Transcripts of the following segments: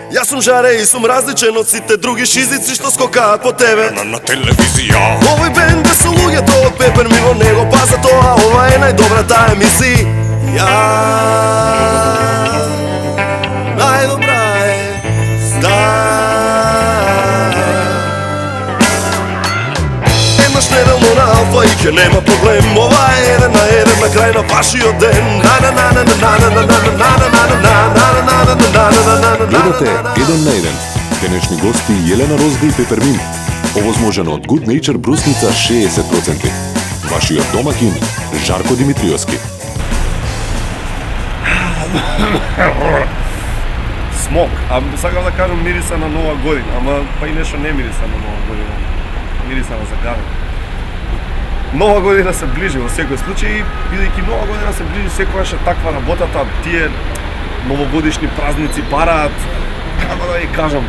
Јас сум жаре и сум различен од сите други шизици што скокаат по тебе на телевизија. Овој бенд бе со луѓето од Пепер ми во него, па за тоа ова е најдобрата емисија. Најдобра е Еднаш неделно на Алфа и ке нема проблем. Ова е еден на еден на крај на вашиот ден. Гледате Еден на еден. Денешни гости Јелена Розга и Пепермин. Овозможено од Good Nature брусница 60%. Вашиот домакин Жарко Димитриевски. Смок, сакам да кажам мириса на нова година, ама па и нешто не мириса на нова година. Мириса на загарен. Нова година се ближи во секој случај, бидејќи нова година се ближи секогаш е таква работата, тие новогодишни празници бараат, како да ја кажам,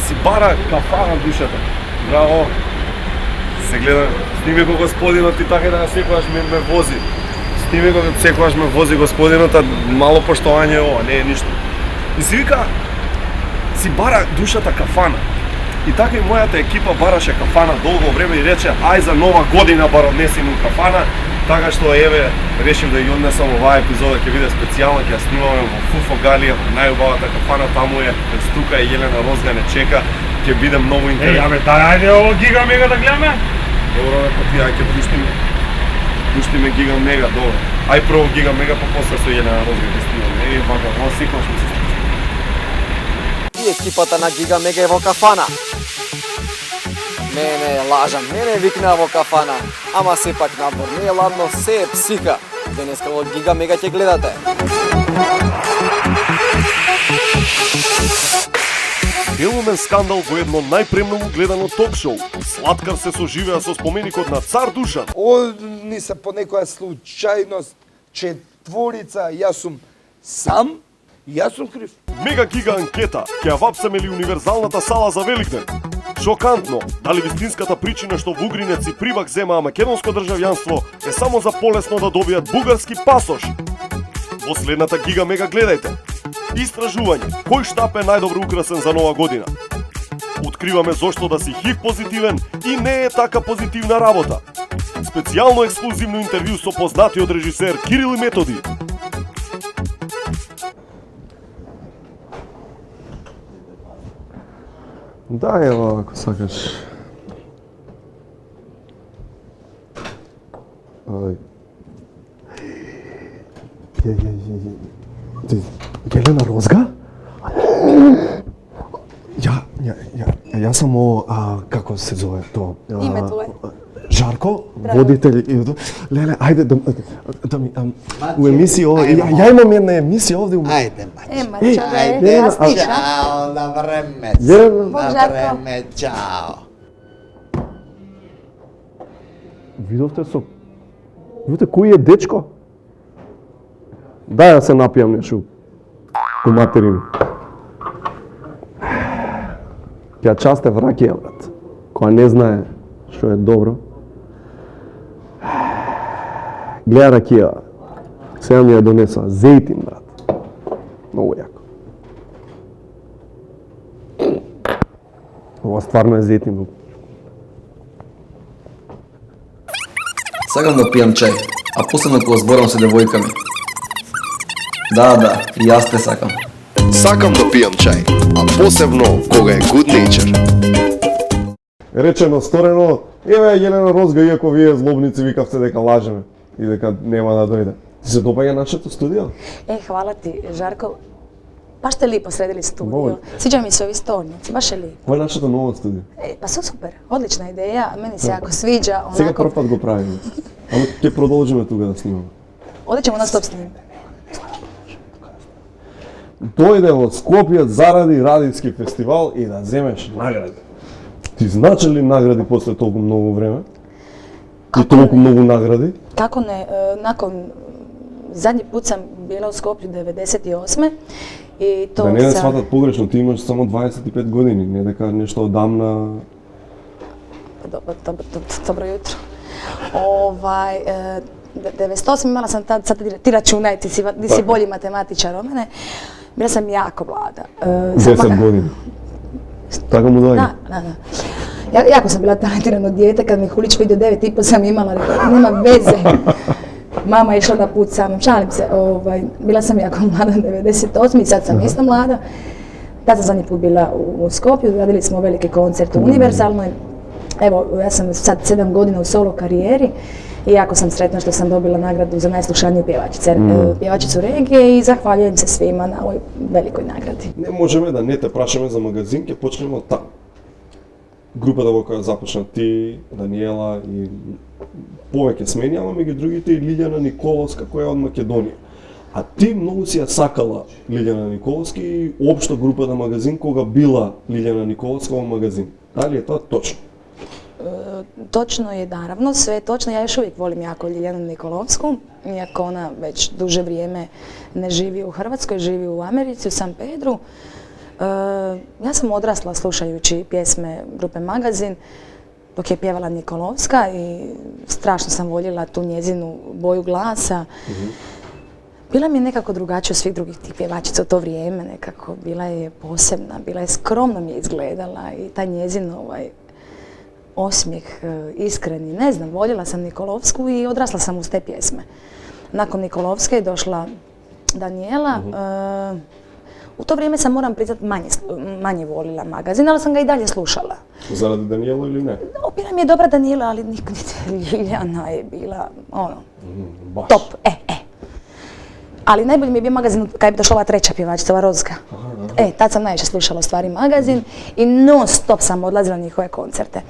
си бара кафана душата. Браво! Се гледа, сними го господинот и така да секогаш ме вози. Сними го секогаш ме вози господинот, а мало поштовање ова, не е ништо. И си вика, си бара душата кафана. И така и мојата екипа бараше кафана долго време и рече, ај за нова година бар однеси му кафана, така што еве решив да ја однесам оваа епизода, ќе биде специјална, ќе ја снимаме во Фуфо Галија, најубавата кафана, таму е Струка и Јелена Розга не чека, ќе биде многу интересно. Јабе, ајде ово Гига Мега да гледаме. Добро, бе, па ти ај ќе пуштиме Гига Мега, добро. Ај прво Гига Мега, па после со Јелена Розга ќе снимаме. Еј, вака, во секојаш ми се случи. И екипата на Гига Мега е во кафана. Не лажам, не викнаа во кафана, ама сепак надвор не е ладно, се е психа. Денеска во Гига Мега ќе гледате. Делумен скандал во едно најпремногу гледано ток-шоу. Слаткар се соживеа со споменикот на цар Душан. Ни се по некоја случајност, четворица, јас сум сам, јас сум крив. Мега гига анкета, ќе ја вапсаме ли универзалната сала за Великден? Шокантно, дали вистинската причина што вугринеци привак земаа македонско државјанство е само за полесно да добијат бугарски пасош? Во следната Гига Мега гледајте. Истражување, кој штап е најдобро украсен за нова година? Откриваме зошто да си HIV позитивен и не е така позитивна работа. Специјално ексклузивно интервју со познатиот режисер Кирил и Методи. Да, ево, ако сакаш. Ај. Јелена Розга? Јас сам како се зове тоа? Името е. Жарко, водител и леле, ајде да ми у емисија, ја имам една емисија овде. Ајде, мачо. Ајде, чао, на време. На време, чао. Видовте кој е дечко? Да, ја се напијам нешто. По материн. Ја част е вракија, брат. Која не знае што е добро. Гледа ракија. Сега ми ја донесла. Зејтин, брат. Многу јако. Ова стварно е зејтин. Сакам да пијам чај, а посебно кога зборам со девојками. Да, и јас те сакам. Сакам да пијам чај, а посебно кога е Good Nature. Речено, сторено, еве Јелена Розга, иако вие злобници викавте дека лажеме и дека нема да дојде. Ти се допаѓа нашето студио? Хвала ти, Жарко. Баш те липо средили студио. Сиđа ми се ови столници, баш е липо. Кој е нашето ново студио? Па супер, одлична идеја, мене се јако свиđа. Сега прв пат го правиме. Ама ќе продолжиме тука да снимаме. Одеќемо на стоп снимаме. Дојде од Скопје заради Радивски фестивал и да земеш награди. Ти значи ли награди после толку многу време? И толку многу награди? Како не, након задњи пут сам била у Скопје 98 и тоа да не сватат погрешно, ти имаш само 25 години, не дека нешто одамна. Добро јутро. 98 имала сам тад, сад ти рачунај, ти си бољи математичар од мене. Bila sam jako mlada. 10 godina. Tako mu daje? Da. Jako sam bila talentirano dijete, kad mi Hulić vidio 9,5 sam imala, nema veze. Mama je išla na put sa mnom, šalim se, bila sam jako mlada, 98 i sad sam isto mlada. Tad sam zadnji put bila u Skopju, radili smo veliki koncert u Univerzalnoj. Evo, ja sam sad 7 godina u solo karijeri i jako sam sretna što sam dobila nagradu za najslušaniju pjevačicu regije i zahvaljujem se svima na ovoj velikoj nagradi. Не можеме да не те прашаме за магазин, ќе почнеме од таму. Групата во која започна ти, Даниела и повеќе смени, ама меѓу другите и Лилјана Николовска која е од Македонија. А ти многу си ја сакала Лилјана Николовска и општо групата магазин кога била Лилјана Николовска во магазин. Дали е тоа точно? Točno je, naravno, sve je točno. Ja još uvijek volim jako Ljiljanu Nikolovsku, iako ona već duže vrijeme ne živi u Hrvatskoj, živi u Americi, u San Pedru. Ja sam odrasla slušajući pjesme grupe Magazin dok je pjevala Nikolovska i strašno sam voljela tu njezinu boju glasa. Bila mi je nekako drugačija od svih drugih tih pjevačica u to vrijeme, nekako bila je posebna, bila je skromno mi je izgledala i taj njezin osmijeh iskreni, ne znam, voljela sam Nikolovsku i odrasla sam uz te pjesme. Nakon Nikolovske je došla Danijela. U to vrijeme sam, moram priznati, manje volila Magazin, ali sam ga i dalje slušala. Zaradi Danijela ili ne? Bila mi je dobra Danijela, ali Ljiljana je bila top. Ali najbolji mi je bio Magazin kad je došla ova treća pjevačica, ova Rozga. Tad sam najviše slušala u stvari Magazin i non stop sam odlazila na njihove koncerte.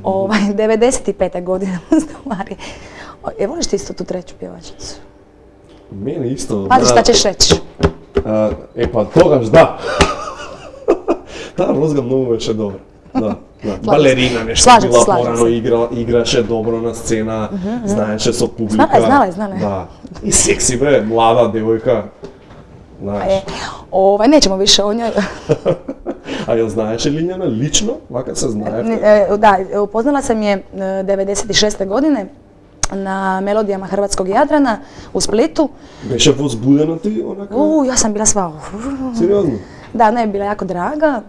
95. godine u stvari. Voliš ti isto tu treću pjevačicu? Mene isto. Pazi šta ćeš reći. Pa тогаш да. Таа Розга многу беше добра. Да. Балерина нешто била порано, играше добро на сцена, знаеше со публика. Знала е. Да. И секси бе, млада девојка. Знаеш. Неćemo više o njoj. A jel знаеше Лиљана лично? Вака се знаете? Da, upoznala sam je 96. godine na melodijama Hrvatskog Jadrana u Splitu. Беше возбудена ти онака? Ja sam bila sva. Сериозно? Da, ona je bila jako draga,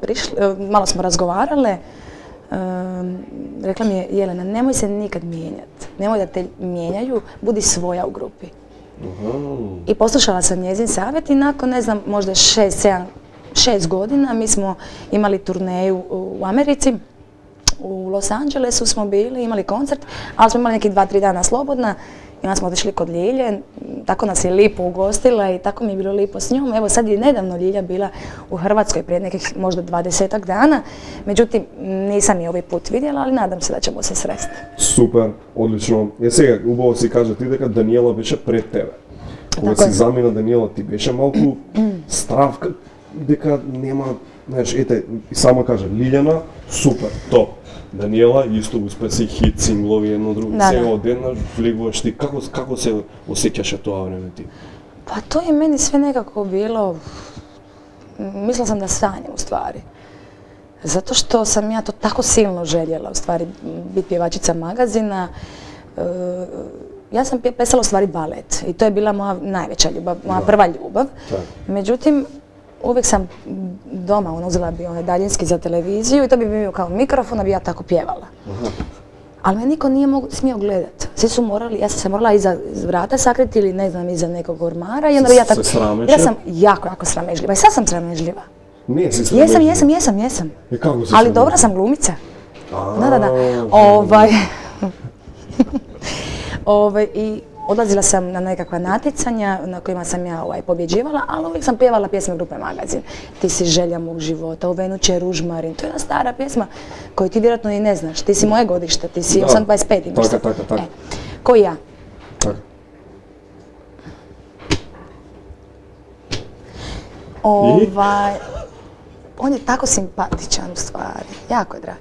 malo smo razgovarale. Rekla mi je, Jelena, nemoj se nikad mijenjati, nemoj da te mijenjaju, budi svoja u grupi. I poslušala sam njezin savjet i nakon, ne znam, možda 6 godina mi smo imali turneju u Americi. U Los Angelesu smo bili, imali koncert, ali smo imali nekih 2-3 dana slobodna i onda smo otišli kod Ljilje, tako nas je lipo ugostila i tako mi je bilo lipo s njom. Evo sad je nedavno Ljilja bila u Hrvatskoj prije nekih možda 20-ak dana, međutim nisam je ovaj put vidjela, ali nadam se da ćemo se sresti. Супер, одлично. Сега, убаво си кажа ти дека Даниела беше пред тебе. Кога си замина Даниела, ти беше малку страв дека нема, знаеш, ете, и сама кажа, Лиљана, супер, топ. Даниела исто успеси хит синглови едно друго. Сега одеднаш влегуваш ти, како се осеќаше тоа време ти? Pa to je meni sve nekako bilo, mislila sam da sanjam u stvari. Zato što sam ja to tako silno željela u stvari biti pjevačica Magazina. Ja sam plesala u stvari balet i to je bila moja najveća ljubav, moja prva ljubav. Međutim, uvijek sam doma uzela bi onaj daljinski za televiziju i to bi bio kao mikrofon, da bi ja tako pjevala. Ali me niko nije smio gledat. Svi su morali, ja sam se morala iza vrata sakriti ili ne znam, iza nekog ormara i onda bi ja tako... Ja sam jako sramežljiva i sad sam sramežljiva. Nije si sramežljiva? Jesam. I kako si ali dobra sam glumica. Da. I odlazila sam na nekakva natjecanja na kojima sam ja pobjeđivala, ali uvijek sam pjevala pjesme grupe Magazin. Ti si želja mog života, u venuće ružmarin. To je jedna stara pjesma koju ti vjerojatno i ne znaš. Ti si moje godište, ti si 825. Tako. Ko ja. Tako. On je tako simpatičan u stvari, jako je drag.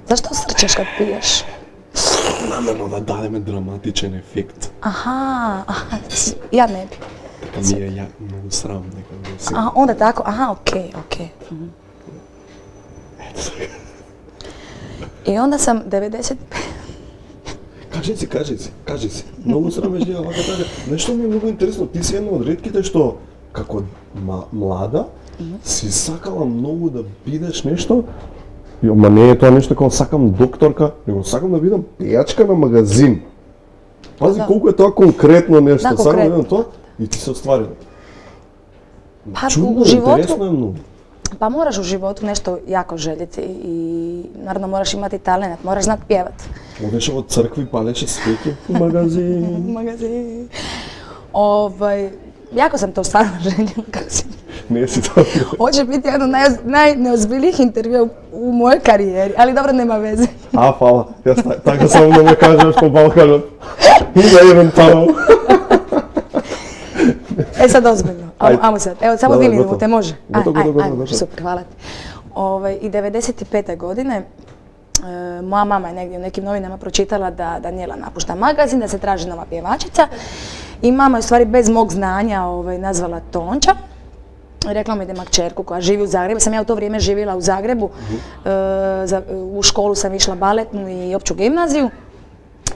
Zašto srčeš kad piješ? Namjerno da dademe dramatičan efekt. Aha, ja ne bi. Така ми е много срам нека да се. Onda tako, okej. I onda sam 95. Кажи си. Многу срамежлива вака така. Нешто ми е многу интересно, ти си една од ретките што како млада си сакала многу да бидеш нешто. Ма не е тоа нешто како сакам докторка, него сакам да бидам пејачка на магазин. Пази колку е тоа конкретно нешто, сакам да бидам тоа и ти се остварила. Чудно, интересно е многу. Pa moraš u životu nešto jako željeti i naravno moraš imati talent, moraš znati pjevat. Odeš od crkvi, paleš sveće u magazin. Jako sam to stvarno željela, kako si... Ne si to. Hoće biti jedan od najneozbiljnijih intervjua u mojoj karijeri, ali dobro, nema veze. A, hvala. Ja tako samo da me kažeš po Balkanu. I da idem tamo. E sad ozbiljno, ajmo sad. Evo, samo 2 minute, može? Gotovo. Super, hvala ti. I 95. godine moja mama je negdje u nekim novinama pročitala da Danijela napušta magazin, da se traži nova pjevačica. I mama je u stvari bez mog znanja nazvala Tonča. Rekla mi da ima kćerku koja živi u Zagrebu. Sam ja u to vrijeme živjela u Zagrebu. U školu sam išla baletnu i opću gimnaziju.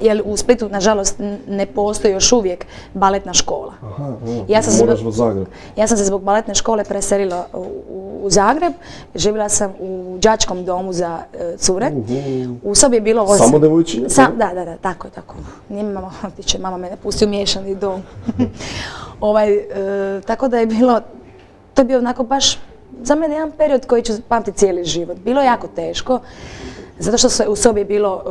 Jer u Splitu, nažalost, ne postoji još uvijek baletna škola. Moraš u Zagreb. Ja sam se zbog baletne škole preselila u Zagreb. Živjela sam u đačkom domu za cure. U sobi je bilo 8. Samo devojčine? Da, tako je. Nije mama, mama me pusti u miješani dom. Tako da je bilo, to je bio onako baš za mene jedan period koji ću pamtiti cijeli život. Bilo je jako teško. Zato što u sobi je bilo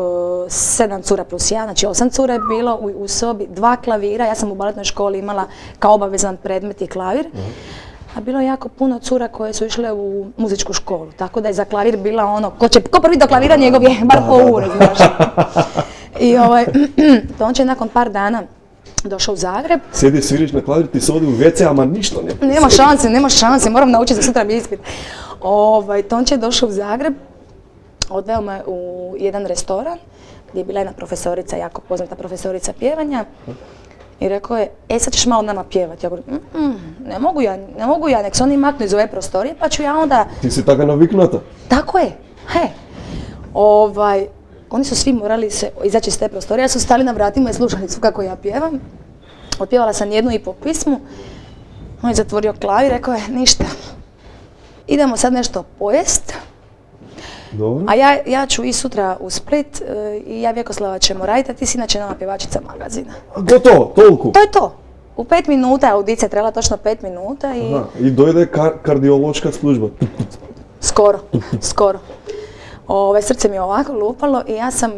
7 cura plus 1, znači 8 cura je bilo u sobi, 2 klavira. Ja sam u baletnoj školi imala kao obavezan predmet i klavir. A bilo je jako puno cura koje su išle u muzičku školu. Tako da je za klavir bila ono, ko prvi do klavira njegov je bar po ure, znaš. I Tonče je nakon par dana došao u Zagreb. Sjedi, sviriš na klavir, ti se odi u WC, ama ništa ne. Nema šanse, moram naučiti za sutra mi ispit. Tonče je došao u Zagreb. Odveo me u jedan restoran gdje je bila jedna profesorica, jako poznata profesorica pjevanja i rekao je, sad ćeš malo nama pjevati. Ja govorim, ne mogu ja, nek se oni maknu iz ove prostorije pa ću ja onda... Ti si taka naviknuta? Tako je, oni su svi morali se izaći iz te prostorije, ja su stali na vratima i slušali su kako ja pjevam. Otpjevala sam 1,5 pismu, on je zatvorio klavir i rekao je, ništa, idemo sad nešto pojest. Dobro. A ja ću i sutra u Split i ja Vjekoslava ćemo raditi, a ti si inače nova pjevačica magazina. Gotovo, toliko? To je to. U 5 minuta, audicija je trebala točno 5 minuta i... I dojde kardiološka služba. Skoro. Srce mi je ovako lupalo i ja sam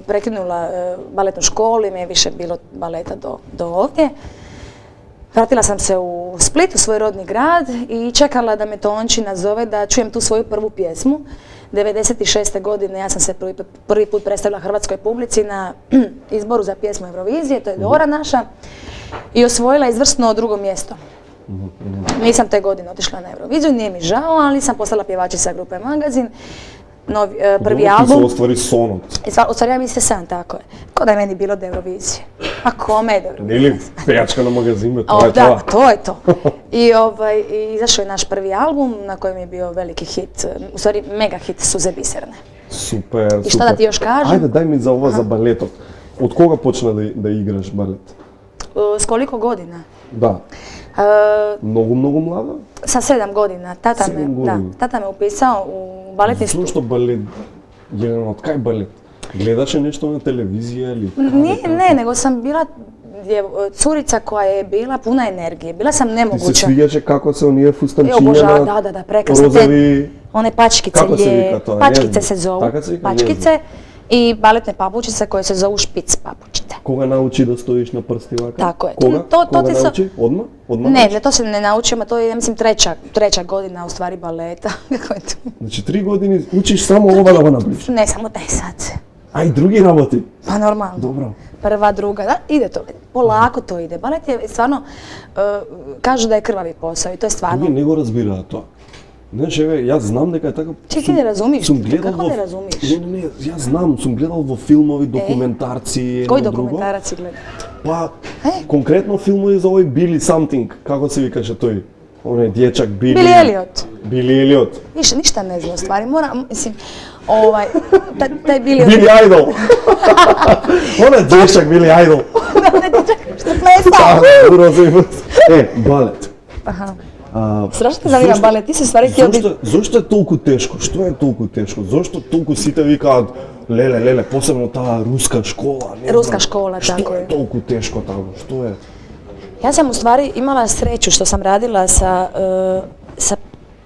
prekinula baletnu školu i mi je više bilo baleta do ovdje. Vratila sam se u Split, u svoj rodni grad i čekala da me Tonči nazove da čujem tu svoju prvu pjesmu. 96. godine ja sam se prvi put predstavila hrvatskoj publici na izboru za pjesmu Eurovizije, to je Dora naša, i osvojila izvrsno 2. mjesto. Nisam te godine otišla na Euroviziju, nije mi žao, ali sam postala pjevačica grupe Magazin. Prvi album. Ti su ostvari sonom. Ostvario mi se san, tako je. Ko da je meni bilo od Eurovizije. A kome je Eurovizije? Nije li pejačka na magazinu, to je to. Da, to je to. I izašao je naš prvi album na kojem je bio veliki hit, u stvari mega hit Suze biserne. Super. I šta da ti još kažem? Ajde, daj mi za ovo za baletom. Od koga počela da igraš balet? S koliko godina? Da. Mnogo mlada? Sa 7 godina. Tata me upisao u baletni studij. Zašto balet? Od kaj balet? Gledаше nešto na televiziji ili? Ne, nego sam bila curica koja je bila puna energije. Bila sam nemoguća. Ti se sviđaše kako se onije fustančinja da, prekrasno. Rozavi... One pačkice. Kako se vika to? Pačkice se zovu. Pačkice i baletne papučice koje se zovu špic papučice. Koga nauči da stojiš na prsti ovako? Tako je. Koga nauči? Odmah? Ne, to se ne naučimo, to je, ja mislim, treća godina u stvari baleta. Znači 3 godine učiš samo ovo naprič? Ne, samo taj sad. A i drugi raboti? Pa normalno. Dobro. Prva, druga, da, ide to, polako to ide. Balet je stvarno, kažu da je krvavi posao i to je stvarno... Drugi nego razbira to. Znaš, ja znam дека je tako... Ti ne razumiješ, kako ne razumiješ? Ne, ja znam, sam gledal во filmovi, dokumentarci, Koji dokumentaraci gleda? Pa, konkretno filmovi za ovaj Billy Something, kako se vikаше той? Onaj dječak Billy... Billy Elliot. Billy Elliot. Ništa ne znam, stvari, mislim, taj Billy... Billy Idol! Onaj dječak Billy Idol! Onaj dječak što plesao! Balet. Aha. Strašno te zanima balet, ti si stvari htio biti... Zašto je toliko teško? Što je toliko teško? Zašto toliko site vikaat lele, posebno ta ruska škola? Ruska škola, tako je. Što je toliko teško tamo? Što je? Ja sam u stvari imala sreću što sam radila sa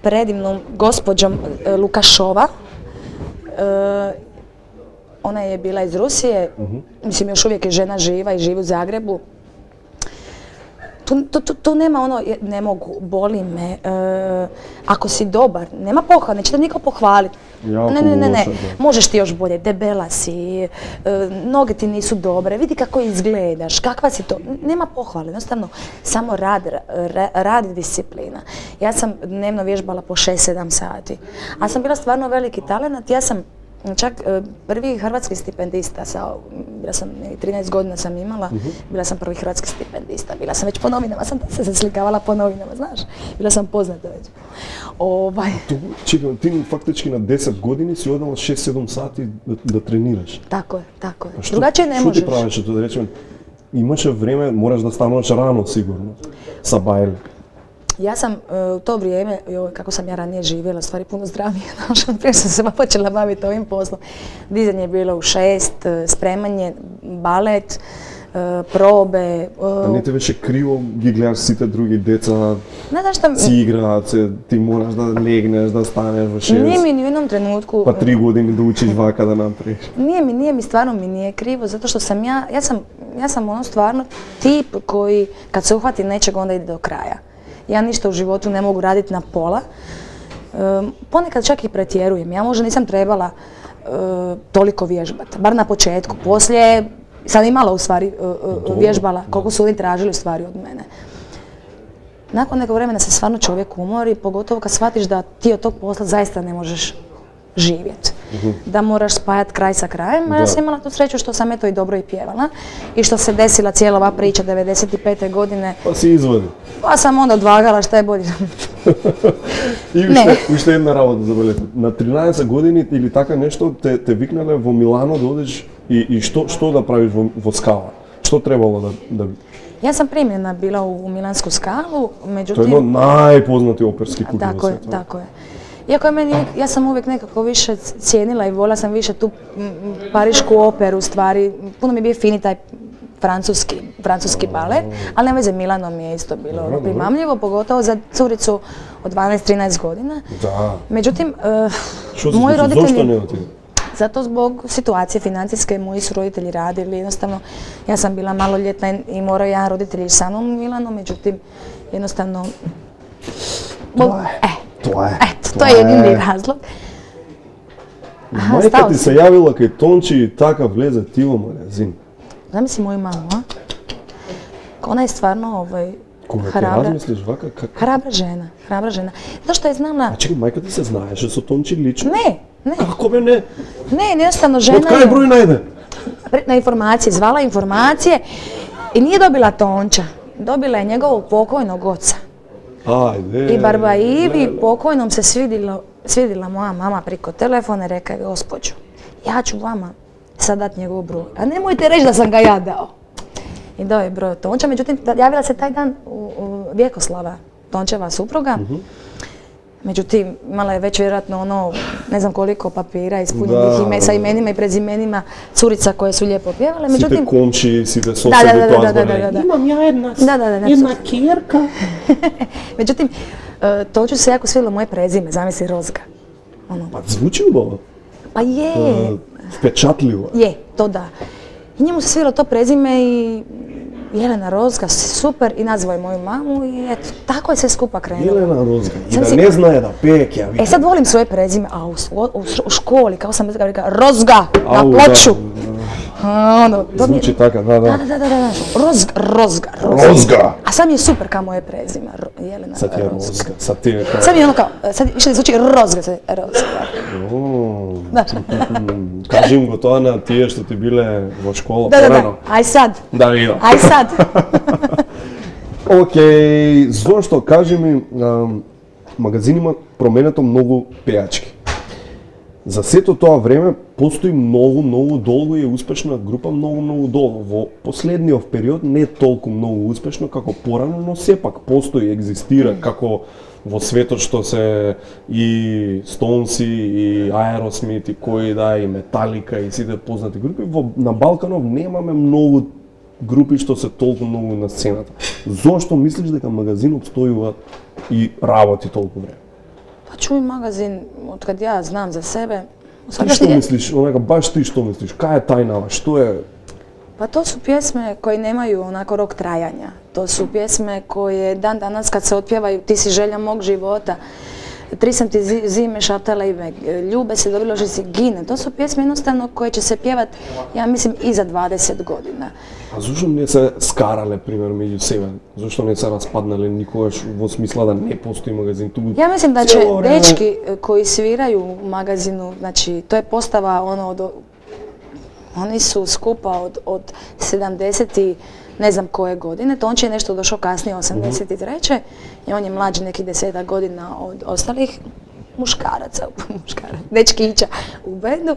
predivnom gospođom Lukašova. Ona je bila iz Rusije, mislim još uvijek je žena živa i živi u Zagrebu. Tu nema ono, ne mogu, boli me, ako si dobar, nema pohvala, neće te niko pohvaliti. Ne, možeš ti još bolje, debela si, noge ti nisu dobre, vidi kako izgledaš, kakva si to, nema pohvale, jednostavno samo rad i disciplina. Ja sam dnevno vježbala po 6-7 sati, a sam bila stvarno veliki talent, ja sam čak prvi hrvatski stipendista, bila sam 13 godina sam imala, bila sam prvi hrvatski stipendista, bila sam već po novinama, sam se slikavala po novinama, znaš, bila sam poznata već. Čekaj, ti faktički na 10 godini si odala 6-7 sati da treniraš. Tako je. Drugačije ne možeš. Što ti praviš, da rečem, imaš vreme, moraš da staneš rano sigurno, sa bajli. Ja sam u to vrijeme, kako sam ja ranije živjela, stvari puno zdravije, prije sam se počela baviti ovim poslom. Dizanje je bilo u 6, spremanje, balet, probe. A ne te više krivo gledaš site drugi deca, si igrace, ti moraš da legneš, da staneš u 6. Nije mi ni u jednom trenutku... Pa 3 godine da učiš vaka da napraviš. Nije mi, stvarno mi nije krivo, zato što sam ja sam ono stvarno tip koji kad se uhvati nečeg onda ide do kraja. Ja ništa u životu ne mogu raditi na pola. Ponekad čak i pretjerujem. Ja možda nisam trebala toliko vježbati, bar na početku. Poslije sam imala u stvari vježbala koliko su oni tražili u stvari od mene. Nakon nekog vremena se stvarno čovjek umori, pogotovo kad shvatiš da ti od tog posla zaista ne možeš živjeti. Da moraš spajati kraj sa krajem, a ja sam imala tu sreću što sam eto i dobro i pjevala i što se desila cijela ova priča 95. godine. Pa si izvodi. Pa sam onda odvagala šta je bolje. I što jedna работа za балет. На 13 години или така нешто те викнале во Милано да одиш и што да правиш во Скала? Што требало да... Ja sam primljena bila u Milansku Skalu, međutim... To je jedno najpoznati operski klub na svijetu. Tako je. Iako ja sam uvijek nekako više cijenila i volila sam više tu parišku operu, stvari, puno mi je bio fini taj francuski balet, ali ne veze, Milano mi je isto bilo primamljivo, pogotovo za curicu od 12-13 godina. Da. Međutim, moji roditelji... Zašto ne otići? Zato zbog situacije financijske, moji su roditelji radili, jednostavno ja sam bila maloljetna i morao jedan roditelj sa mnom u Milano, međutim, jednostavno... To je jedini razlog. Majka ti se javila kaj Tonči i takav vleze ti u magazin. Zamisli moju mamu, a? Ona je stvarno hrabra. Hrabra žena. Zašto je znala... A čekaj, majka ti se znaje, što su Tonči lično? Ne. Kako me ne? Ne, jednostavno žena je... Od kaj broj najde? Na informacije, zvala informacije i nije dobila Tonča. Dobila je njegovog pokojnog oca. I Barbaivi pokojnom se svidjela moja mama preko telefona i reka je, gospođo, ja ću vama sad dati njegov broj, a nemojte reći da sam ga ja dao. I dao je broj Tonča, međutim javila se taj dan u Vjekoslava, Tončeva supruga. Međutim, imala je već vjerojatno ne znam koliko papira ispunjenih sa imenima i prezimenima curica koje su lijepo pjevale. Site komši, site sosebi to azbore. Imam ja jedna kjerka. Međutim, Tonču se jako svidjelo moje prezime, zamisli Rozga. Pa zvuči ubavo. Pa je. Pečatljivo. Je, to da. I njemu se svidjelo to prezime i Jelena Rozga, super, i nazvao je moju mamu i eto, tako je sve skupa krenulo. Jelena Rozga, i da ne zna je da pek, ja vidim. Sad volim svoje prezime, a u školi, kao sam rekao, Rozga, na ploču. Zvuči takav, da. Rozga. A sad mi je super kao moje prezime, Jelena Rozga. Sad je Rozga, sad ti je kao... Sad mi je ono kao, sad više ne zvuči Rozga, sad je Rozga. Kažim go to, Ana, tije što ti bile vo škola porano. Aj sad. Da vidim. Aj sad. Океј, зошто, кажи ми, магазин има променето многу пејачки. За сето тоа време постои многу долго и е успешна група многу долго. Во последниот период не толку многу успешно како порано, но сепак постои, екзистира како во светот што се и Стоунси, и Аеросмит, и кои да, и Металика, и сите познати групи. На Балканов немаме многу групи што се толку многу на сцената. Зошто мислиш дека магазин обстојува и работи толку време? Pa čuj, magazin, od kad ja znam za sebe... Ti što misliš, onaka, baš ti što misliš, kaj je tajnava, što je... Pa to su pjesme koje nemaju onako rok trajanja. To su pjesme koje dan danas kad se otpjevaju, ti si želja mog života, tri sam ti zime šaptala ime, ljube se dobilo že si gine. To su pjesme jednostavno koje će se pjevat, ja mislim, i za 20 godina. A zašto ne se skarale, primjer, među sebe? Zašto ne se raspаднале никогаш во смисла да не постои магазин? Ja mislim da će dečki koji sviraju u magazinu, znači to je postava oni su skupa od 70 i ne znam koje godine, Tonči je nešto došao kasnije, 83. I on je mlađi nekih 10 godina od ostalih muškaraca, dečkića u bendu.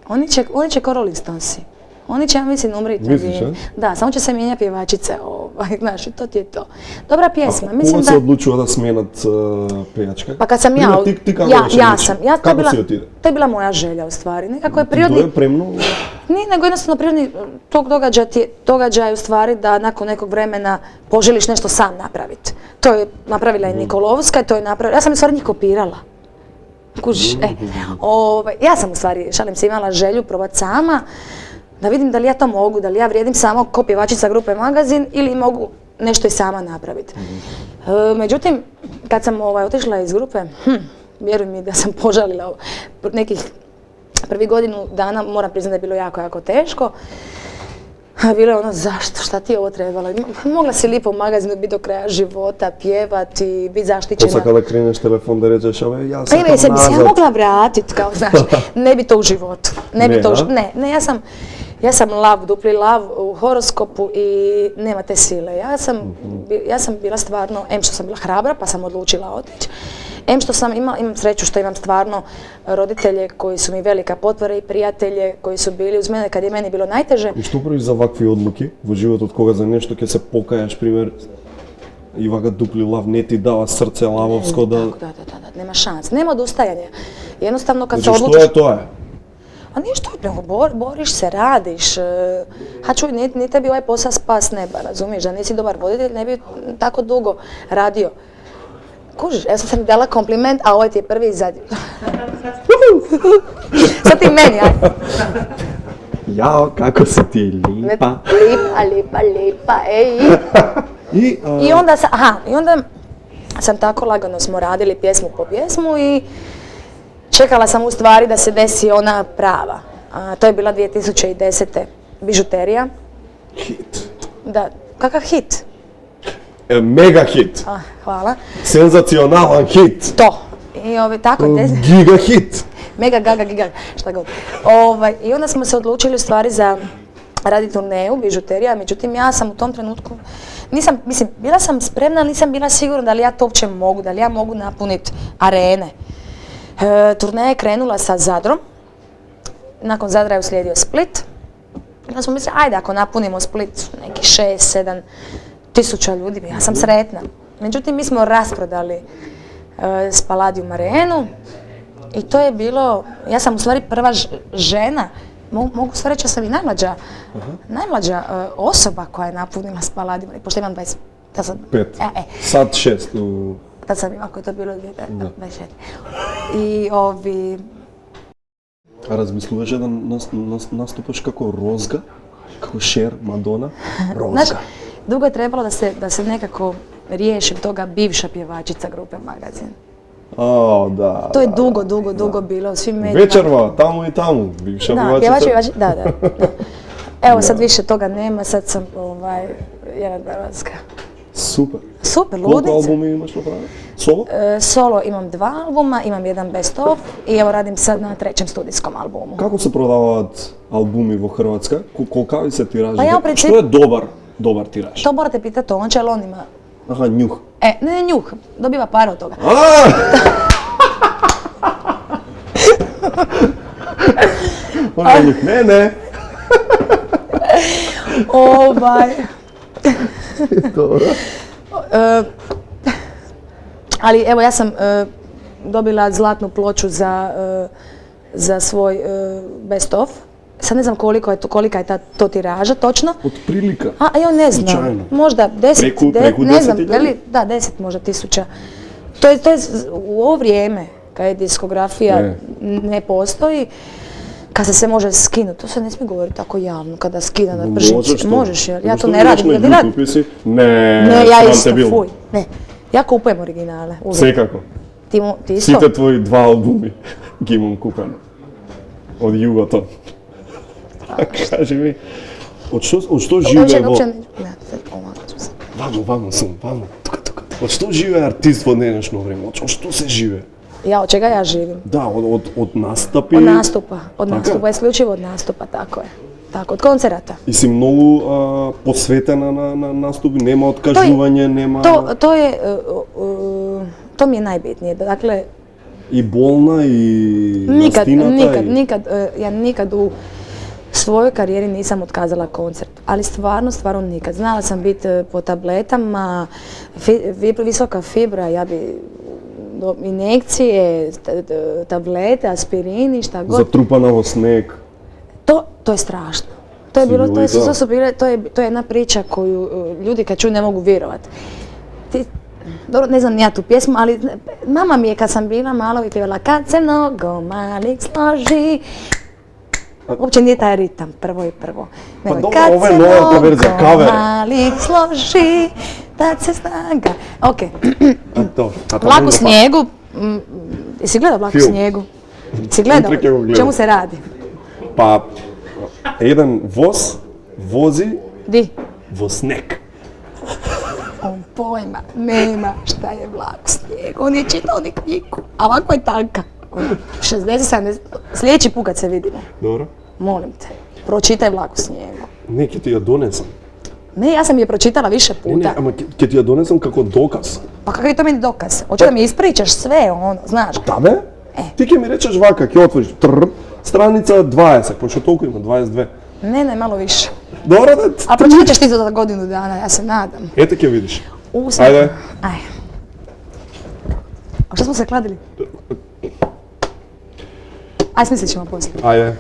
Oni će ko Rolling Stonesi. Oni će, ja mislim, umriti. Misliš, a? Da, samo će se mijenjati pjevačice, znaš, to ti je to. Dobra pjesma, a mislim da... se odlučila da smenat pevačka? Pa kad sam Kako si otide? To je bila moja želja u stvari. Nekako je prirodni... To je premno? Nije, nego jednostavno prirodni tog događaja je u stvari da nakon nekog vremena poželiš nešto sam napraviti. To je napravila i Nikolovska, to je napravila... Ja sam u stvari njih kopirala. Kužiš, ja sam u stvari, šalim se, imala želju probati sama, da vidim da li ja to mogu, da li ja vrijedim samo ko pjevačica grupe Magazin ili mogu nešto i sama napraviti. Međutim, kad sam otišla iz grupe, vjeruj mi da sam požalila nekih prvih godinu dana, moram priznati da je bilo jako teško. Bilo je ono, zašto, šta ti je ovo trebalo? Mogla si lipo u Magazinu biti do kraja života, pjevati, biti zaštićena. Posle kada kreneš telefon da ređeš, ja sam nazad. Se ja mogla vratit, kao znaš, ne bi to u životu. Ne, ja sam lav, dupli lav u horoskopu i nema te sile. Ja sam bila stvarno, što sam bila hrabra pa sam odlučila otići. Što sam imam sreću što imam stvarno roditelje koji su mi velika potpora i prijatelje koji su bili uz mene kad je meni bilo najteže. I što praviš za ovakvi odluki во животот кога за нешто ќе се покајаш, пример, и вака дупли лав не ти дава срце лавовско да... Da, nema šans, nema odustajanja. Jednostavno kad se Значи, odlučiš... што е тоа? A ništa, boriš se, radiš. A čuj, nije tebi ovaj posao spas neba, razumiješ, da nisi dobar voditelj, ne bi tako dugo radio. Kužiš, ja sam dala kompliment, a ovo ti je prvi i zadnji. Sad ti meni, aj. Jao, kako si ti lipa. Lipa, ej. I onda sam tako lagano smo radili pjesmu po pjesmu i čekala sam u stvari da se desi ona prava. To je bila 2010. Bižuterija. Hit. Da, kakav hit? Mega hit. Hvala. Senzacionalan hit. To. I tako. Giga hit. Mega, gaga, giga, šta god. I onda smo se odlučili u stvari za raditi turneju Bižuterija, međutim ja sam u tom trenutku, bila sam spremna, ali nisam bila sigurna da li ja to uopće mogu, da li ja mogu napuniti arene. Turneja je krenula sa Zadrom, nakon Zadra je uslijedio Split. Onda smo mislili, ajde ako napunimo Split neki 6-7 tisuća ljudi, ja sam sretna. Međutim, mi smo rasprodali Spaladium arenu i to je bilo, ja sam u stvari prva žena, mogu sve reći da sam i najmlađa osoba koja je napunila Spaladium, pošto imam 25. Sad 6. Tad sam imala, ako je to bilo 24. I A razmisluvаш da nastupaš kako Rozga? Kako Cher, Madonna? Rozga. Znaš, dugo je trebalo da se nekako riješim toga bivša pjevačica grupe Magazin. Da. To je dugo bilo u svim medijima. Večerva, tamo i tamo, bivša pjevačica. Da. Evo sad više toga nema, sad sam Jelena Hrvatska. Super, ludnica. Koliko albuma imaš napraviti? Solo? Solo imam 2 albuma, imam jedan best of i evo radim sad na 3. studijskom albumu. Kako se prodavaат albumi во Hrvatska? Kolikavi se tiraži? Pa ja u principu... Što je dobar tiraž? To morate pitati Tonča, jer on ima... Aha, njuh. Ne njuh, dobiva pare od toga. Ne. Dobro. Ali evo ja sam dobila zlatnu ploču za svoj best of. Sad ne znam kolika je to tiraža točno. Otprilika. Ja ne znam, Slučajno. možda 10, Preko ne znam, 10.000? da 10 možda tisuća. To je u ovo vrijeme kad je diskografija ne postoji, kad se sve može skinuti, to se ne smije govoriti tako javno, kada skida na pržić. Možeš, ja to ne radim. Ne, ja isto, fuj. Ne, ja kupujem originale. Svekako. Ti isto? Site tvoji 2 albumi ги имам купено. Од југото. Кажи ми, од што живее во... Вамо, тука. Од што живее артист во денешно време? Од што се живее? Ja, od čega ja živim? Da, od nastupi. Od nastupa, isključivo od nastupa, tako je. Tako, od koncerata. I si mnogo posvetena na nastupi, nema otkazivanje, nema... To mi je najbitnije, dakle... I bolna, i Nikad, ja nikad u svojoj karijeri nisam otkazala koncert, ali stvarno nikad. Znala sam biti po tabletama, visoka fibra, ja bi injekcije, tablete, aspirini, šta god. Zatrupana vo sneg. To je strašno. To je jedna priča koju ljudi kad čuju ne mogu vjerovati. Dobro, ne znam ja tu pjesmu, ali mama mi je kad sam bila malo i pjevala kad se mnogo malih složi. Uopće nije taj ritam, prvo. Pa dobro, ovo je nova verzija, cover. Kad se mnogo malih složi, tad se snaga. Ok. Vlak u snijegu. Jesi gledao Vlak u snijegu? Jesi gledao? Čemu se radi? Pa, jedan voz vozi vo sneg. On pojma nema šta je Vlak u snijegu. On je čitao ni knjigu, a ovako je tanka. 60-70, sljedeći put kad se vidimo. Dobro. Molim te, pročitaj Vlak u snijegu. Ne, ќе ti ја донесам. Ne, ja sam je pročitala više puta. Ne, ама ќе ти ја донесам како доказ. Pa kakav je to meni dokaz? Hoće da mi ispričaš sve ono, znaš? Да бе? Ти ќе ми речеш вака, ќе отвориш страница 20, пошто толку има, 22. Ne, malo više. Dobro da... A pročitat ćeš ti to za godinu dana, ja se nadam. Ete ќе видиш. Ajde. A što smo se kladili? Aj, smislit ćemo poslije. Ajde.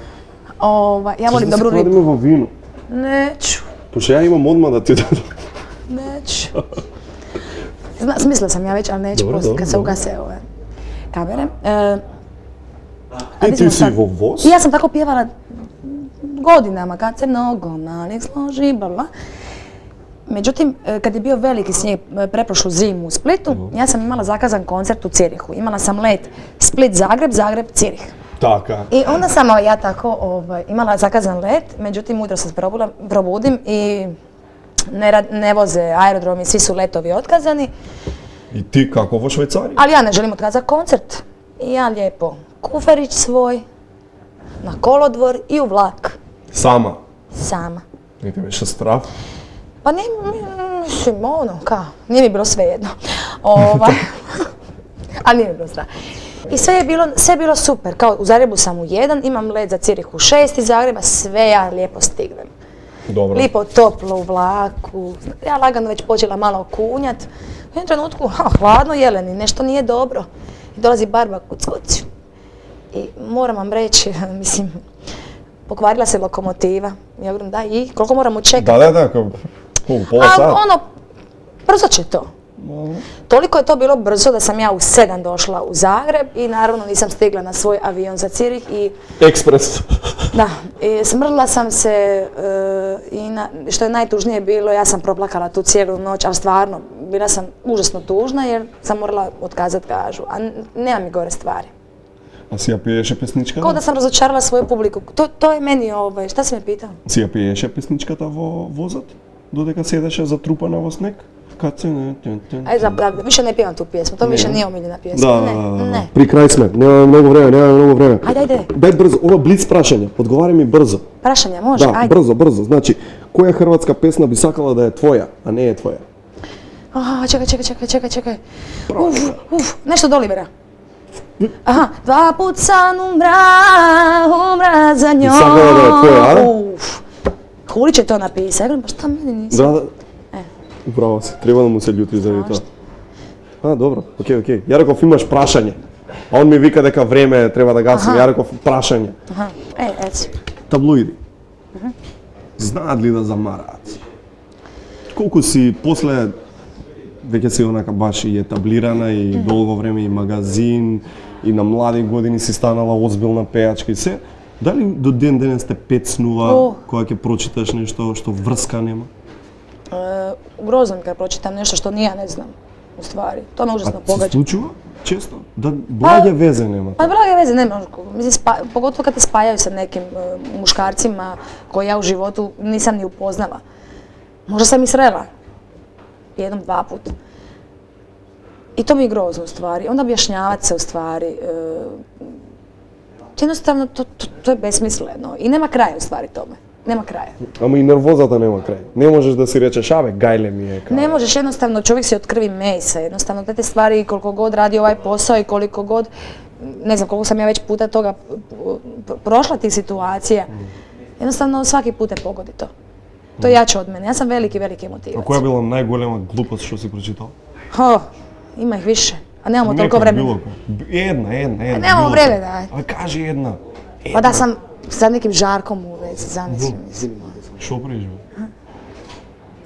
Ja volim dobru ribu. Ще се кладиме во вино. Neću. Пошто ја имам одма да ти дадам. Neću. Smislila sam ja već, ali neću poslije kad se ugase ove kamere. I ti si vo voz? I ja sam tako pjevala godinama, kad se mnogo malih složi, bla. Međutim, kad je bio veliki snijeg preprošlu zimu u Splitu, ja sam imala zakazan koncert u Cirihu. Imala sam let Split-Zagreb, Zagreb-Cirih. Taka. I onda sam ja tako imala zakazan let, međutim ujutro se probudim i ne voze aerodromi, svi su letovi otkazani. I ti kako vo Švajcariji? Ali ja ne želim otkazati koncert. I ja lijepo kuferić svoj, na kolodvor i u vlak. Sama? Sama. Nije ti više strah? Pa nije, mislim, nije mi bilo svejedno. Ali nije mi bilo strah. I sve je bilo super, kao u Zagrebu sam u 1, imam let za Cirih u 6 iz Zagreba, sve ja lijepo stignem. Dobro. Lijepo toplo u vlaku, ja lagano već počela malo kunjat. U jednom trenutku, hladno Jeleni, nešto nije dobro. I dolazi barba kuc. I moram vam reći, mislim, pokvarila se lokomotiva. Ja govorim, da i, koliko moramo čekati? Da, pola sata. Brzo će to. Toliko je to bilo brzo da sam ja u 7 došla u Zagreb i naravno nisam stigla na svoj avion za Cirih i... Ekspres. Da, i smrla sam se i što je najtužnije bilo, ja sam proplakala tu cijelu noć, ali stvarno, bila sam užasno tužna jer sam morala otkazati gažu, a nema mi gore stvari. A si ja piješ pesničkата? Kao da sam razočarala svoju publiku, to je meni, šta si me pitao? Si ja piješ pesničkата во возот, додека седеше затрупана во снег? Više ne pjevam tu pjesmu, to više nije omiljena pjesma. Ne. Pri kraj sme, nema mnogo vreme. Ajde. Дай брзо, ова блиц прашање, одговарај ми брзо. Prašanja, može, Да, ajde. брзо. Значи, која хрватска песна би сакала да е твоја, а не е твоја? Čekaj. Nešto od Olivera. Aha, dva put sam umra za njom. I sad gleda da je tvoja, a? Uf. Huli će to napisati. Ja gledam, pa šta meni nisi? Da. Upravo si, treba da mu se ljuti za to. A, dobro, okej. Ja rekao, imaš prašanje. A on mi vika дека време треба да гасим. Ja rekao, prašanje. Aha, eci. Таблоиди. Знаат ли да замараат? Колку си после веќе си онака баш и етаблирана и долго време и магазин и на млади години си станала озбилна пејачка и се, дали до ден денес те пецнува кога ќе прочиташ нешто што врска нема? Grozno mi kad pročitam nešto što ni ja ne znam, u stvari. To me užasno pogađa. A se случува често? Да благе везе нема? Pa blage veze nema, mislim, pogotovo kad te spajaju sa nekim muškarcima koje ja u životu nisam ni upoznala. Možda sam ih srela, jednom, dva put. I to mi je grozno u stvari. Onda objašnjavati se u stvari. Jednostavno, to je besmisleno i nema kraja u stvari tome. Nema kraja. Ама и нервозата нема крај. Не можеш да си речеш, абе, гајле ми е. Ne možeš, jednostavno čovjek si od krvi mesa, jednostavno te stvari koliko god radi ovaj posao i koliko god, ne znam koliko sam ja već puta toga prošla tih situacija, jednostavno svaki put te pogodi to. To je jače od mene, ja sam veliki emotivac. А која била најголема глупост што си прочитал? Ima ih više, a nemamo toliko vremena. Една. Nemamo vremena. Абе, кажи една. Pa da sam sa nekim Žarkom u vezi, zamislim. Што правиш, бе?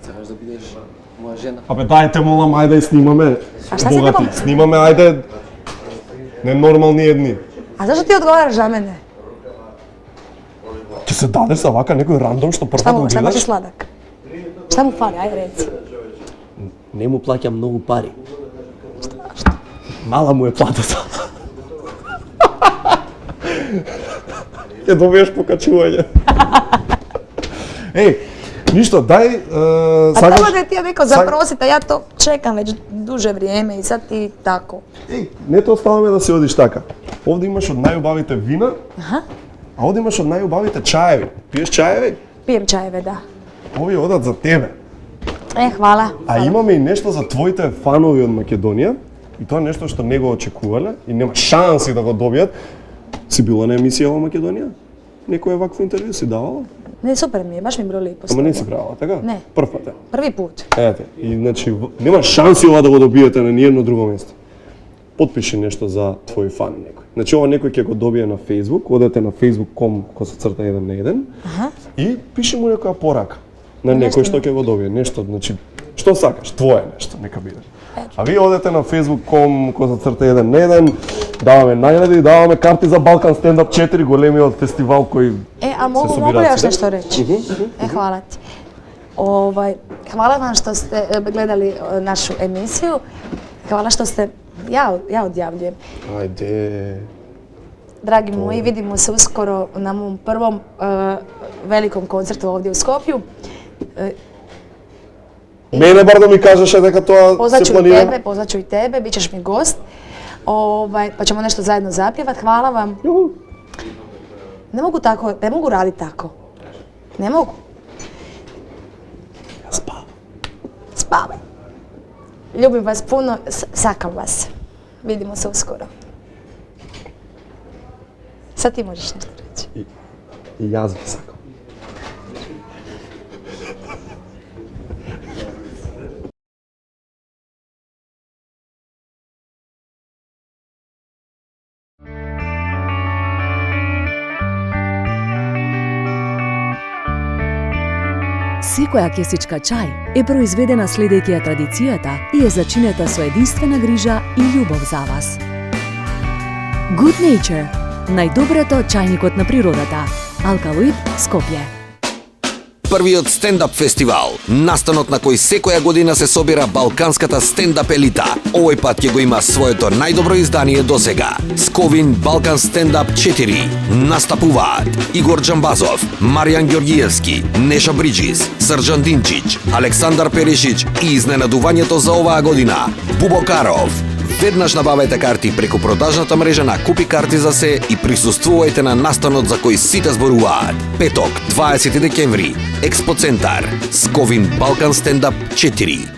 Сакаш да бидеш моја жена? Абе, дајте, молам, ајде снимаме. А šta si Богати, trebao? снимаме, ајде. Ненормални едни. A zašto ti odgovaraš za mene? Ќе се дадеш за вака некој рандом што прв пат го Šta гледаш? može sladak? Šta mu fali, ajde reci. Не му плаќам многу пари. Мала му е платата. Ќе добиеш покачување. Еј, ништо, дај, A сакаш... to da ti ja neko zaprosite, ja to čekam već duže vrijeme i sad ti tako. Еј, не те оставаме да се одиш така. Овде имаш од најубавите вина, а овде имаш од најубавите чаеви. Пиеш чаеви? Pijem čajeve, da. Овие одат за тебе. Hvala. А имаме и нешто за твоите фанови од Македонија. И тоа е нешто што не го очекувале и нема шанси да го добијат. Си била на емисија во Македонија? Некој вакво интервју си давала? Ne, super mi je, baš mi je bilo lijepo. Ама не си правила, така? Не. Прв пат е. Prvi put. Ете, и значи нема шанси ова да го добиете на ниедно друго место. Потпиши нешто за твој фан некој. Значи ова некој ќе го добие на Facebook, одете на facebook.com/1 на 1 и пиши му некоја порака на некој што ќе го добие, нешто, значи што сакаш, твое нешто, нека биде. А вие одете на facebook.com/1 на 1, даваме најради, даваме карти за Балкан стендап 4, големиот фестивал кој A mogu ja još nešto reći? Hvala ti. Hvala vam što ste gledali našu emisiju. Hvala što ste, ja odjavljujem. Ајде. Dragi moji, vidimo se uskoro na mom prvom velikom koncertu ovdje u Skopju. Мене бар да ми кажеше дека тоа се планира. Pozvaću i tebe, bit ćeš mi gost. Pa ćemo nešto zajedno zapjevat. Hvala vam. Ne mogu tako, ne mogu raditi tako. Ne mogu. Ja spavam. Spavaj. Ljubim vas puno, sakam vas. Vidimo se uskoro. Sad ti možeš nešto reći. И јас ви сакам. Секоја кесичка чај е произведена следејќи ја традицијата и е зачинета со единствена грижа и љубов за вас. Good Nature – најдоброто чајникот на природата. Алкалоид, Скопје. Првиот стендап фестивал, настанот на кој секоја година се собира балканската стендап елита. Овој пат ќе го има своето најдобро издание досега. Сковин Балкан стендап 4. Настапуваат Игор Джамбазов, Маријан Ѓорѓиевски, Неша Бриджис, Срџан Динчич, Александар Перешич и изненадувањето за оваа година Бубо Каров. Веднаш набавете карти преку продажната мрежа на Купи карти за се и присуствувајте на настанот за кој сите зборуваат. Петок, 20 декември, Експо центар, Сковин Балкан стендап 4.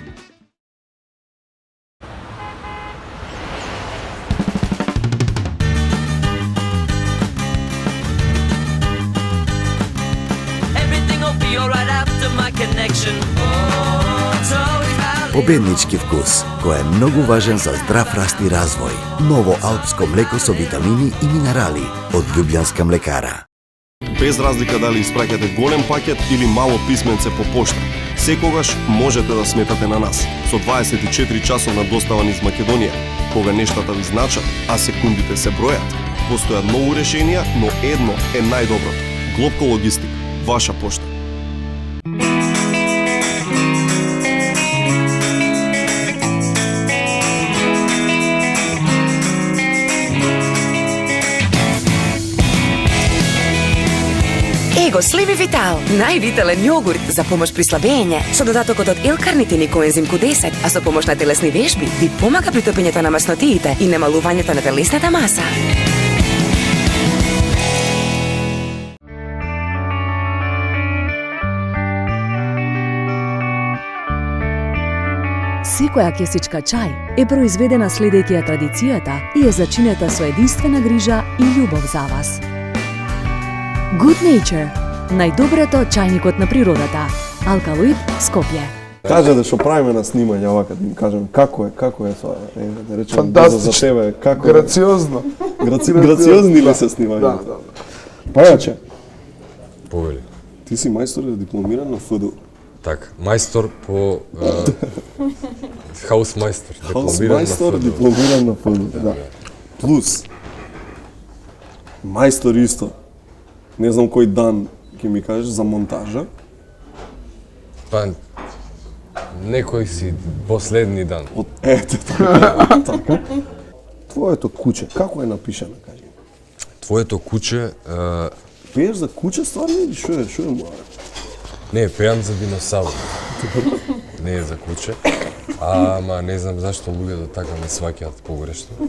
победнички вкус, кој е многу важен за здрав раст и развој. Ново алпско млеко со витамини и минерали од Лјубљанска млекара. Без разлика дали испраќате голем пакет или мало писменце по пошта, секогаш можете да сметате на нас. Со 24 часовна достава низ Македонија, кога нештата ви значат, а секундите се бројат. Постојат многу решенија, но едно е најдоброто. Глобко логистик, ваша пошта. Его Слими Витал, највитален јогурт за помош при слабење, со додатокот од L-карнитин и коензим Q10, а со помош на телесни вежби, ви помага при топењето на маснотиите и намалувањето на телесната маса. Секоја кесичка чај е произведена следејќи ја традицијата и е зачинета со единствена грижа и љубов за вас. Good Nature, најдоброто чајникот на природата. Алкалоид, Скопје. Кажете што правиме на снимање овака, да им кажем како е тоа, да речем Фантастично. за тебе, како Грациозно. Грациозни ли се снимање? Да. Пајаче, Повели. ти си мајстор дипломиран на ФДУ. Така, мајстор по хаус-мајстор, Хаус-мајстор дипломиран на ФДУ, да. Плюс мајстор исто. Не знам кој дан ќе ми кажеш за монтажа. Па, некој си последни дан. Ете, така. Твоето куче, како е напишано, кажи? Твоето куче... Пееш за куче стварно или шо е мора? Не, пеам за диносавр. Не е за куче. Ама не знам зашто луѓето така ме сваќаат погрешно.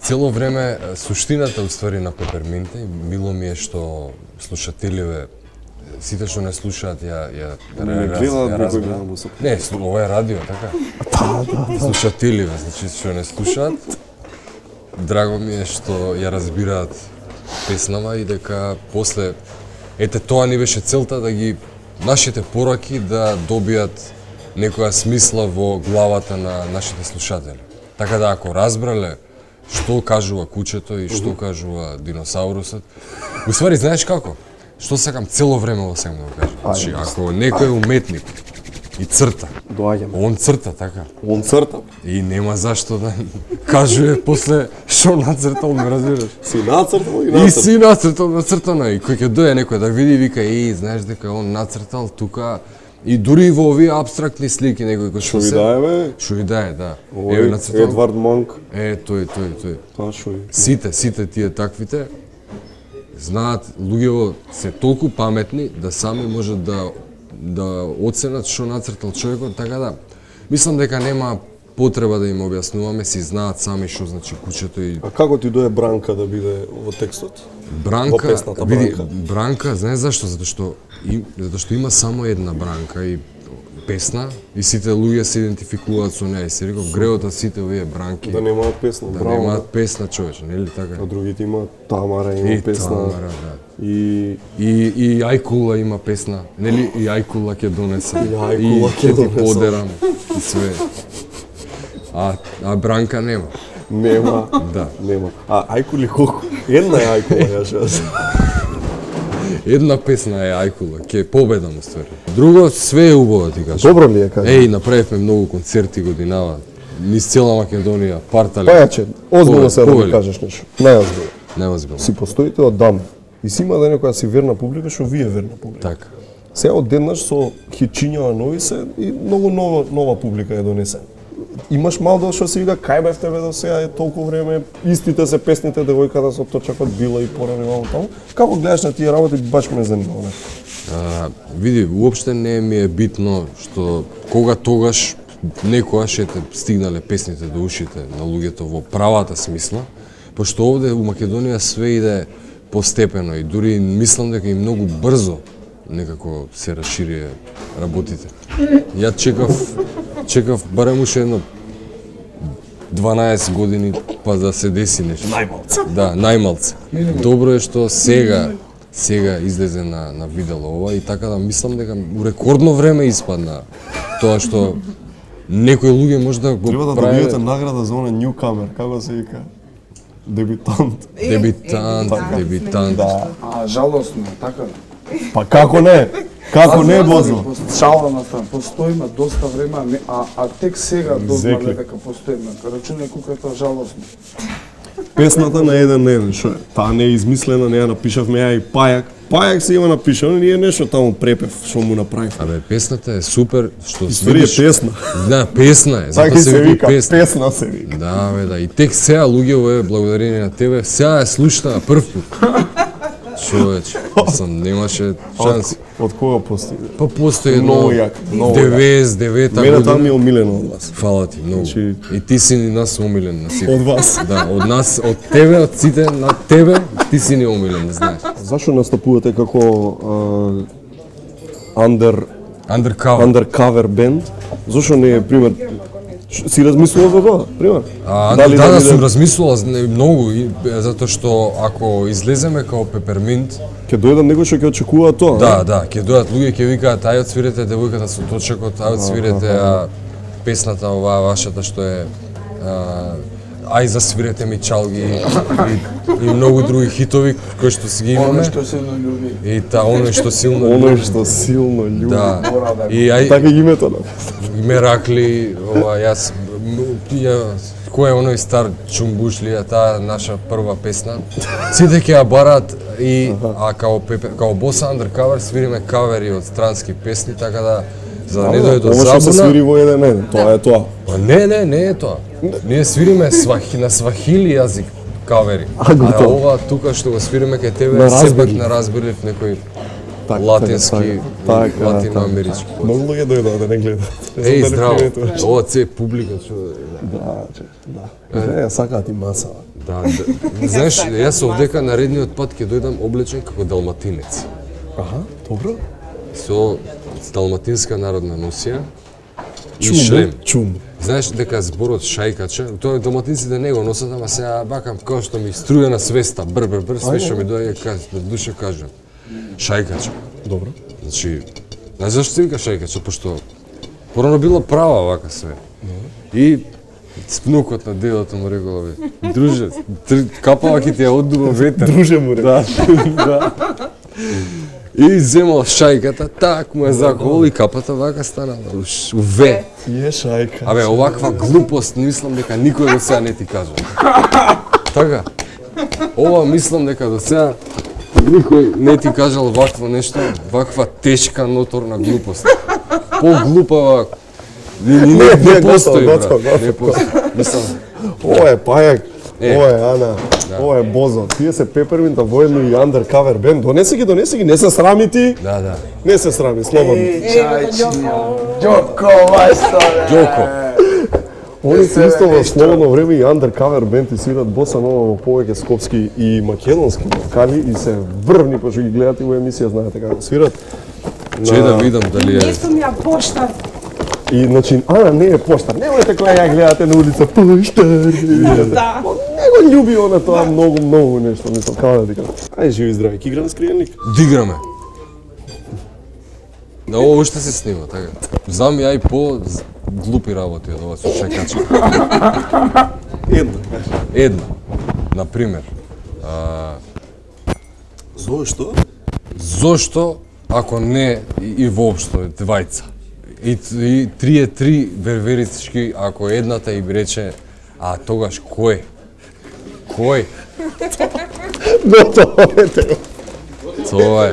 Цело време, суштината уствари на Пеперминте, мило ми е што слушателиве, сите што не слушаат, ја разберат. Не, ова е радио, така? Слушателиве, значи што не слушаат, драго ми е што ја разбираат песнава и дека после, ете тоа ни беше целта да ги, нашите пораки да добијат некоја смисла во главата на нашите слушатели. Така да ако разбрале што кажува кучето и што кажува диносаурусот. Уствари, знаеш како? Што сакам цело време ова сакам да го кажам. Значи, ако некој е уметник и црта, он црта, така? Он црта. И нема зашто да кажува после што нацртал, ме разбираш? Си нацртал и нацртал. И си нацртал, нацртано. И кој ќе дојде некој да види, вика, знаеш дека он нацртал тука. И дури во овие абстрактни слики некој кој што ви дае, бе? Што ви дае, да. Овој Едвард Монк. Тој. Тоа шо е? Сите тие таквите знаат, луѓето се толку паметни да сами можат да оценат што нацртал човекот, така да мислам дека нема потреба да им објаснуваме, си знаат сами што значи кучето и... А како ти дое Бранка да биде во текстот? Бранка, во песната види, Бранка. Бранка, знаеш зашто? Затоа што има само една Бранка и песна и сите луѓе се идентификуваат со неа и се реков греот сите овие Бранки. Да немаат песна, да браво. немаат песна, човече, нели така? А другите имаат Тамара има песна. Тамара, да. И Ајкула има песна, нели? И Ајкула ќе донесам. И Ајкула ќе ти подерам и све. А Бранка нема. Нема. Да. Нема. А Ајкули колку? Една е Ајкула, јас. Една песна е Ајкула, ќе победам уствари. Друго све е убаво ти кажам. Добро ли е кажам? Направивме многу концерти годинава. Низ цела Македонија, партали. Пајаче, озбилно се да кажеш нешто. Најозбилно. Неозбилно. Си постоите од дам. И си има да некоја си верна публика, што вие верна публика. Така. Сега одеднаш со хитчињава нови се и многу нова публика е донесена. Имаш мал дел што си вика кај бев тебе до сега е толку време, истите се песните девојката со точакот била и порани ваму таму. Како гледаш на тие работи, баш ме занимава. Види, уопште не ми е битно што кога тогаш некојаш ете стигнале песните до ушите на луѓето во правата смисла, пошто овде у Македонија све иде постепено и дури мислам дека и многу брзо некако се расширија работите. Ја чекав барем уште едно 12 години па да се деси нешто. Најмалце. Да, најмалце. Добро е што сега излезе на видело ова и така да мислам дека у рекордно време испадна тоа што некои луѓе може да го Треба да добиете награда за она newcomer, како се вика? Дебютант. Дебютант. Да. А, жалосно, така ли? Па како не? Како не, Бозо? Шала на страна, постоиме доста време, а тек сега дознаме Зекли. дека постоиме. Рачуне колку е тоа жалосно. Песната на еден, шо е? Таа не е измислена, не ја напишавме ја и Пајак. Пајак се има напишано, ние нешто таму препев што му направив. Абе, песната е супер, што Историја е песна. Да, песна е. Така Затоа се вика, песна. песна се вика. Да, бе, да. И тек сега луѓе, благодарение на тебе, сега е слушна прв пат. Човече, мислам, немаше шанси. Од кога постои? Па постои Многу едно јак, многу 99-та Мене година. тоа ми е омилено од вас. Фала ти многу. И ти си ни нас омилен на сите. Од вас. Да, од нас, од тебе, од сите на тебе, ти си ни омилен, знаеш. Зашо настапувате како undercover band? Зошто не е пример си размислувал за тоа, пример? Да, сум размислувал многу, затоа што ако излеземе као Пеперминт, ќе дојдат некој што ќе очекува тоа. Да, ќе дојдат луѓе ќе викаат ај отсвирете девојката со точекот, ај отсвирете песната оваа вашата што е ај засвирете ми чалги и многу други хитови кои што си ги имаме. Оно што силно љуби. И оно што силно љуби. Оно што силно љуби. Да. И ај така името на Меракли, ова јас кој е оној стар Чумбушлија, таа наша прва песна. Сите ќе ја барат и као Боса Undercover свириме кавери од странски песни, така да за да не дојде до забуна. Ова што се свири во еден, тоа е тоа. Не е тоа. Ние свириме на свахили јазик кавери. А ова тука што го свириме кај тебе сепак на разбирлив некој латински, латиноамерички. Многу луѓе дојдоа да не гледат. Еј, здраво. Ова е публика, Да. Не, сакаат и маса. Да. Знаеш, јас овдека наредниот пат ќе дојдам облечен како далматинец. Аха, добро. Со далматинска народна носија и шлем. Чум. Знаеш дека зборот шајкача, тоа далматинците не го носат, ама сега бакам како што ми струја на свеста, бр, све што ми доаѓа на душа кажам. Шајкача. Добро. Значи, знаеш зашто се вика шајкача? Пошто порано било права вака све. И спнукот на делото му рекол, бе, друже, капава ќе ти ја оддува ветер. Друже му рекол. Да. И земал шајката, так му е закол и капата вака станала. Уве. Е шајка. Абе, оваква глупост мислам дека никој до сега не ти кажа. Така. Ова мислам дека до сега никој не ти кажал вакво нешто, ваква тешка ноторна глупост. Поглупава не постои, брат. Не постои. Мислам. Ова е Пајак. Ова е Ана, ова е Бозо. Тие се Пеперминт, воедно и undercover band. Донеси ги, не се срами ти. Да. Не се срами, слободно. Ѓоко, мајсторе. Ѓоко. Они се исто во слободно време и undercover band и свират боса нова во повеќе скопски и македонски локали и се врвни, пошто ги гледате во емисија, знаете како свират. Че да видам дали е. Не сум ја поштар. И значи, Ана не е поштар. Немојте кога ја гледате на улица поштар. Да. Не го љуби она тоа многу нешто, мислам, како да ти кажам. Ај живи здрави, ки играме скријаник? Диграме. Да, ова уште се снима, така. Знам ја и по глупи работи од ова со шајкача. Една. Например. Зошто, ако не и воопшто двајца? И три верверички, ако едната и рече, а тогаш кој? Кој? Тоа е.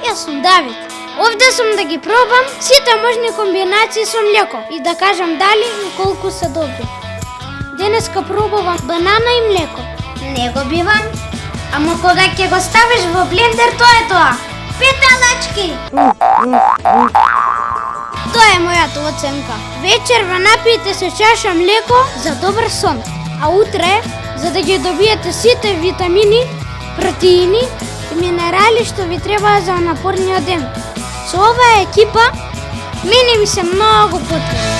Јас сум Давид. Овде сум да ги пробам сите можни комбинации со млеко и да кажам дали и колку се добри. Денеска пробувам банана и млеко. Не го бивам. Ама кога ќе го ставиш во блендер, тоа е тоа. Петалачки! Тоа е мојата оценка. Вечерва напијте се чаша млеко за добар сон. А утре, за да ги добиете сите витамини, протеини и минерали што ви требаа за напорниот ден. Со оваа екипа, мене ми се многу потребно.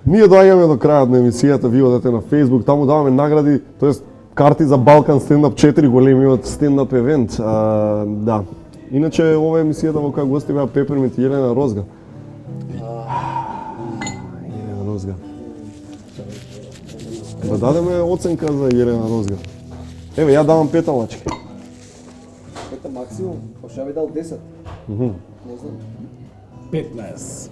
Ние доаѓаме до крајот на емисијата, ви одете на Facebook, таму даваме награди, тоест карти за Балкан стендап, 4 големи од стендап евент. Да. Иначе ова емисијата во која гости беа Пеперминт и Елена Розга. Елена Розга. Да дадеме оценка за Елена Розга. Еве, ја давам 5 алачки. 5 максимум, па би дал 10. Не знам. 15.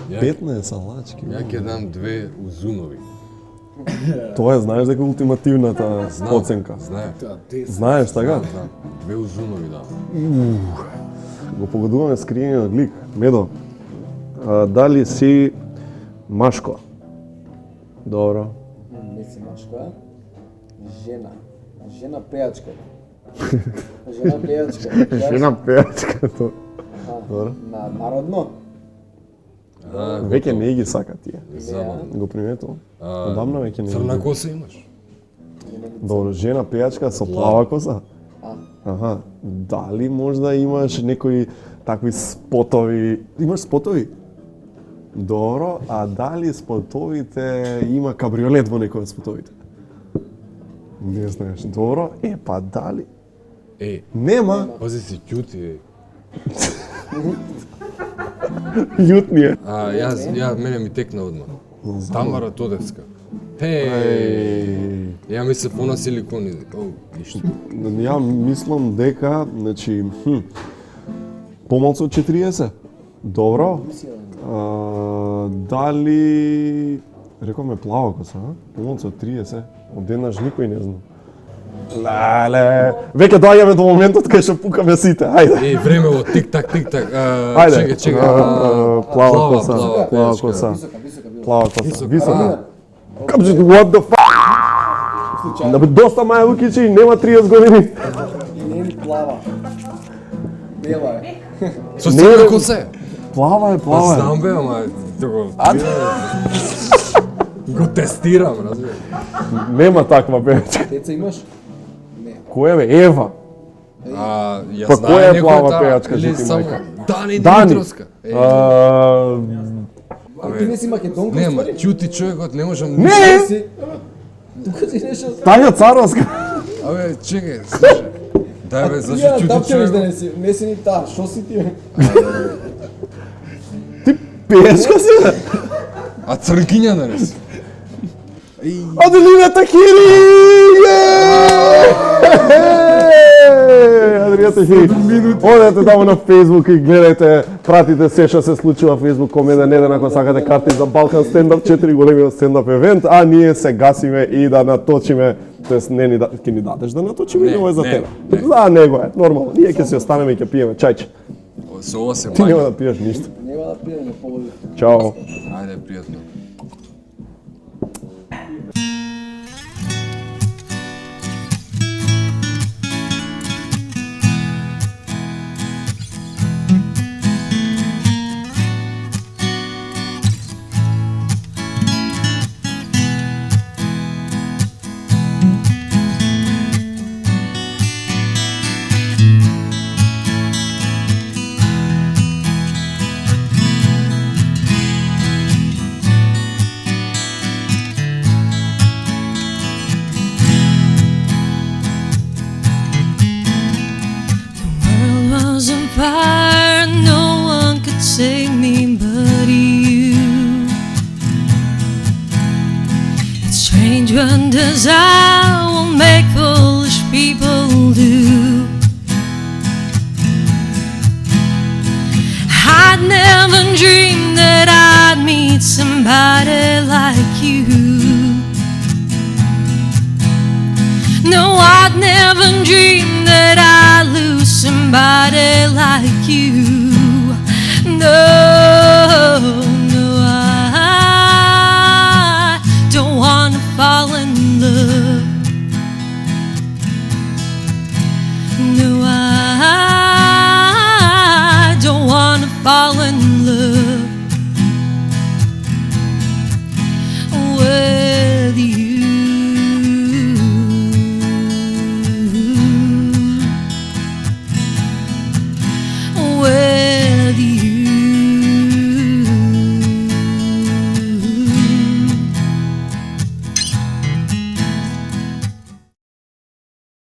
15 алачки. Ја ќе дам 2 узунови. Тоа е, знаеш дека ултимативната оценка. Знаем. Знаеш, така? Знам. 2 узунови дам. Го погодуваме скриениот лик. Медо, дали си машко? Добро. Не си машко, а? Жена. Жена пејачка. Жена пејачка. Жена пејачка, тоа. Добро. На народно. Веќе не ги сака тие. Забавно. Го приметувам. Одамна веќе не. Црна коса имаш? Добро, жена пејачка со плава коса? Аха. Дали можда имаш некои такви спотови? Имаш спотови? Добро, а дали спотовите има кабриолет во некој од спотовите? Не знаеш. Добро, па дали? Нема. Пази си ќути. Јутни е. Мене ми текна одма. Тамара Тодевска. Ја мислев она силикони, ништо. Ја мислам дека, значи, помалку од 40. Добро. Дали рековме плава коса, помалку од 30. Одеднаш никој не знам. Леле, веќе доаѓаме до моментот кај што пукаме сите. Ајде. Времево тик-так, тик-так. Ајде. Чекај. Плава коса. Плава коса. Висока. What the fuck? Да бе доста маја Лукичи, нема 30 години. И не плава. Бела е. Со црна коса е? Плава е. Знам бе, ама... Го тестирам, разбира. Нема таква пејачка. Деца имаш? Не. Која бе? Ева. Ја па која е плава некоја пејачка, или жити само мајка? Дани Димитровска. Ти не си македонка? Нема, ќути човекот, не можам... Не! Тука си нешто... Тања Царовска. Абе, чекај, слушај. Дај бе, зашто ќути човекот? Не си ни таа, шо си ти бе? Ти пејачка си бе? А цркиња нали си? Аделина Такири! Аделина Такири. Одете таму на Facebook и гледајте, пратите се што се случува во Facebook Комеда Неден ако сакате карти за Балкан стендап, 4 големиот стендап евент, а ние се гасиме и да наточиме, тоест не ни ќе ни дадеш да наточиме или ова е за тебе? За него е, нормално. Ние ќе си останеме и ќе пиеме чајче. Со ова се Ти нема да пиеш ништо. Нема да пиеме, погоди. Чао. Ајде, пријатно. Fire, no one could save me but you. It's strange what desire will make foolish people do. I'd never dreamed that I'd meet somebody like you. No, I'd never dreamed that I'd lose somebody like you. No, no, I don't wanna fall in love. No, I don't wanna fall